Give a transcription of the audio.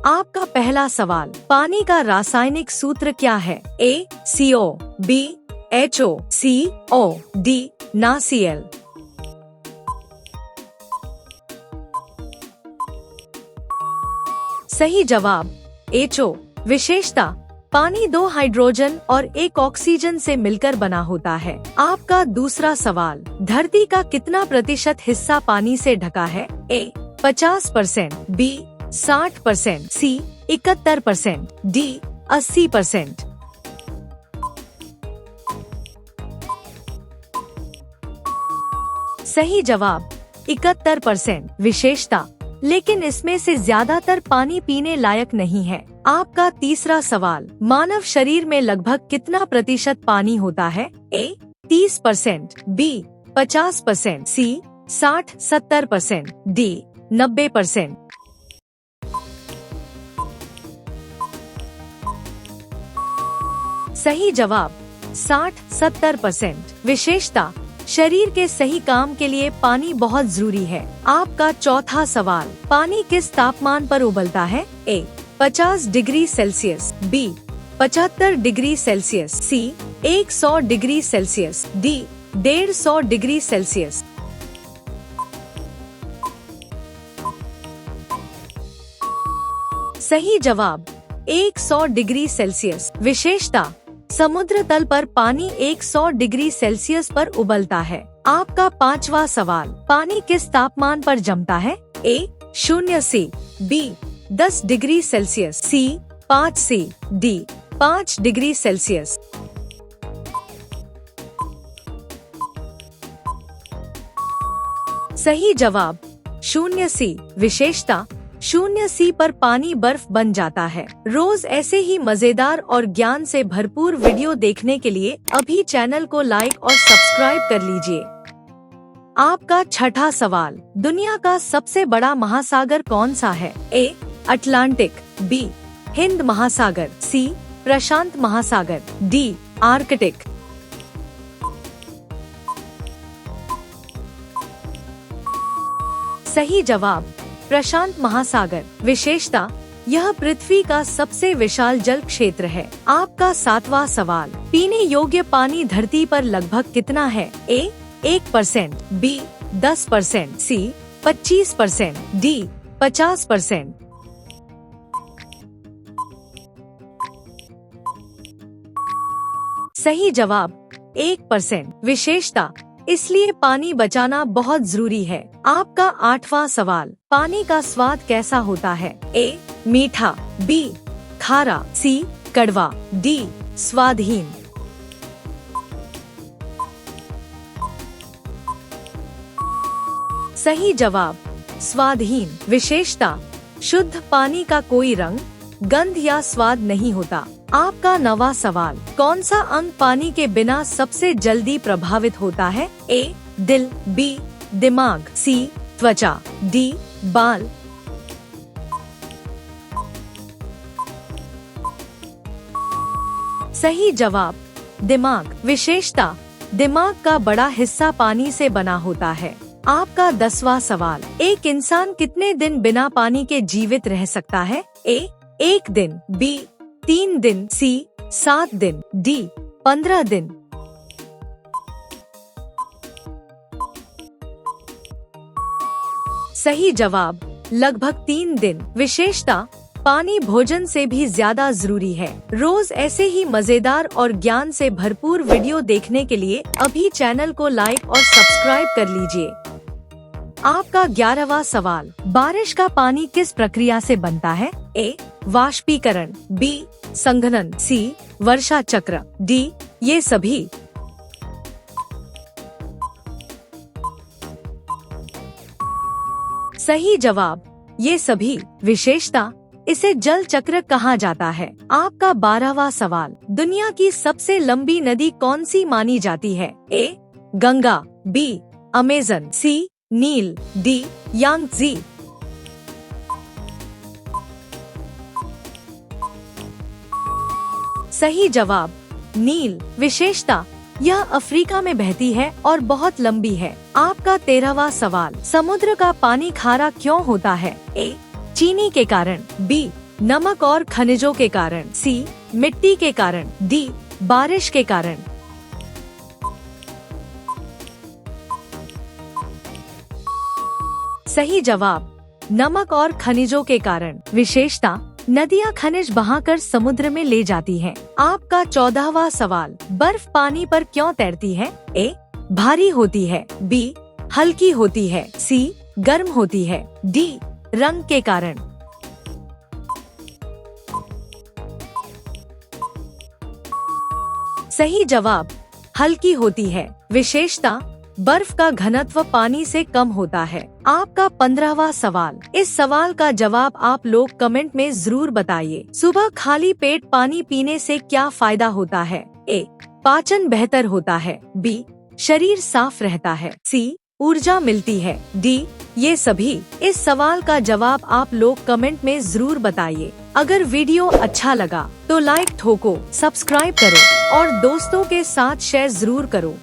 आपका पहला सवाल, पानी का रासायनिक सूत्र क्या है? A CO, B HO, C O, D NaCl। सही जवाब HO। विशेषता, पानी 2 हाइड्रोजन और 1 ऑक्सीजन से मिलकर बना होता है। आपका दूसरा सवाल, धरती का कितना प्रतिशत हिस्सा पानी से ढका है? A 50%, B 60%, C 71%, D 80%। सही जवाब 71%। विशेषता, लेकिन इसमें से ज्यादातर पानी पीने लायक नहीं है। आपका तीसरा सवाल, मानव शरीर में लगभग कितना प्रतिशत पानी होता है? A 30%, B 50%, C 60-70%, D 90%। सही जवाब 60-70%। विशेषता, शरीर के सही काम के लिए पानी बहुत जरूरी है। आपका चौथा सवाल, पानी किस तापमान पर उबलता है? A 50 degree Celsius, B 75 degree Celsius, C 100 degree Celsius, D 150 degree Celsius. सही जवाब 100 डिग्री सेल्सियस। विशेषता, समुद्र तल पर पानी 100 डिग्री सेल्सियस पर उबलता है। आपका पांचवा सवाल, पानी किस तापमान पर जमता है? A 0 C, B 10 degree Celsius, C 5 C, D 5 degree Celsius. सही जवाब 0 C। विशेषता, 0 C पर पानी बर्फ बन जाता है। रोज ऐसे ही मजेदार और ज्ञान से भरपूर वीडियो देखने के लिए अभी चैनल को लाइक और सब्सक्राइब कर लीजिए। आपका छठा सवाल, दुनिया का सबसे बड़ा महासागर कौन सा है? A अटलांटिक, B हिंद महासागर, C प्रशांत महासागर, D आर्कटिक। सही जवाब प्रशांत महासागर। विशेषता, यह पृथ्वी का सबसे विशाल जल क्षेत्र है। आपका सातवां सवाल, पीने योग्य पानी धरती पर लगभग कितना है? A 1%, B 10%, C 25%, D 50%। सही जवाब 1%। विशेषता, इसलिए पानी बचाना बहुत जरूरी है। आपका आठवां सवाल, पानी का स्वाद कैसा होता है? A मीठा, B खारा, C कड़वा, D स्वादहीन। सही जवाब स्वादहीन। विशेषता, शुद्ध पानी का कोई रंग, गंध या स्वाद नहीं होता। आपका नवा सवाल, कौन सा अंग पानी के बिना सबसे जल्दी प्रभावित होता है? A दिल, B दिमाग, C त्वचा, D बाल। सही जवाब दिमाग। विशेषता, दिमाग का बड़ा हिस्सा पानी से बना होता है। आपका 10वां सवाल, एक इंसान कितने दिन बिना पानी के जीवित रह सकता है? A 1 दिन, B 3 दिन, C 7 दिन, D 15 दिन। सही जवाब लगभग 3 दिन। विशेषता, पानी भोजन से भी ज्यादा जरूरी है। रोज ऐसे ही मजेदार और ज्ञान से भरपूर वीडियो देखने के लिए अभी चैनल को लाइक और सब्सक्राइब कर लीजिए। आपका 11वां सवाल, बारिश का पानी किस प्रक्रिया से बनता है? A वाष्पीकरण, B संघनन, C वर्षा चक्र, D ये सभी। सही जवाब ये सभी। विशेषता, इसे जल चक्र कहा जाता है। आपका 12वां सवाल, दुनिया की सबसे लंबी नदी कौन सी मानी जाती है? A Ganga, B Amazon, C नील, D यांगत्जे। सही जवाब नील। विशेषता, यह अफ्रीका में बहती है और बहुत लंबी है। आपका 13वां सवाल, समुद्र का पानी खारा क्यों होता है? A चीनी के कारण, B नमक और खनिजों के कारण। सी, मिट्टी के कारण। डी, बारिश के कारण। सही जवाब, नमक और खनिजों के कारण। विशेषता, नदियां खनिज बहाकर समुद्र में ले जाती हैं। आपका 14वां सवाल, बर्फ पानी पर क्यों तैरती है? ए, भारी होती है। बी, हल्की होती है। सी, गर्म होती है। डी, रंग के कारण। सही जवाब, हल्की होती है। विशेषता, बर्फ का घनत्व पानी से कम होता है। आपका 15वां सवाल, इस सवाल का जवाब आप लोग कमेंट में जरूर बताइए। सुबह खाली पेट पानी पीने से क्या फायदा होता है? ए, पाचन बेहतर होता है। बी, शरीर साफ रहता है। सी, ऊर्जा मिलती है। डी, ये सभी। इस सवाल का जवाब आप लोग कमेंट में जरूर बताइए। अगर वीडियो अच्छा लगा तो लाइक ठोको, सब्सक्राइब करो और दोस्तों के साथ शेयर जरूर करो।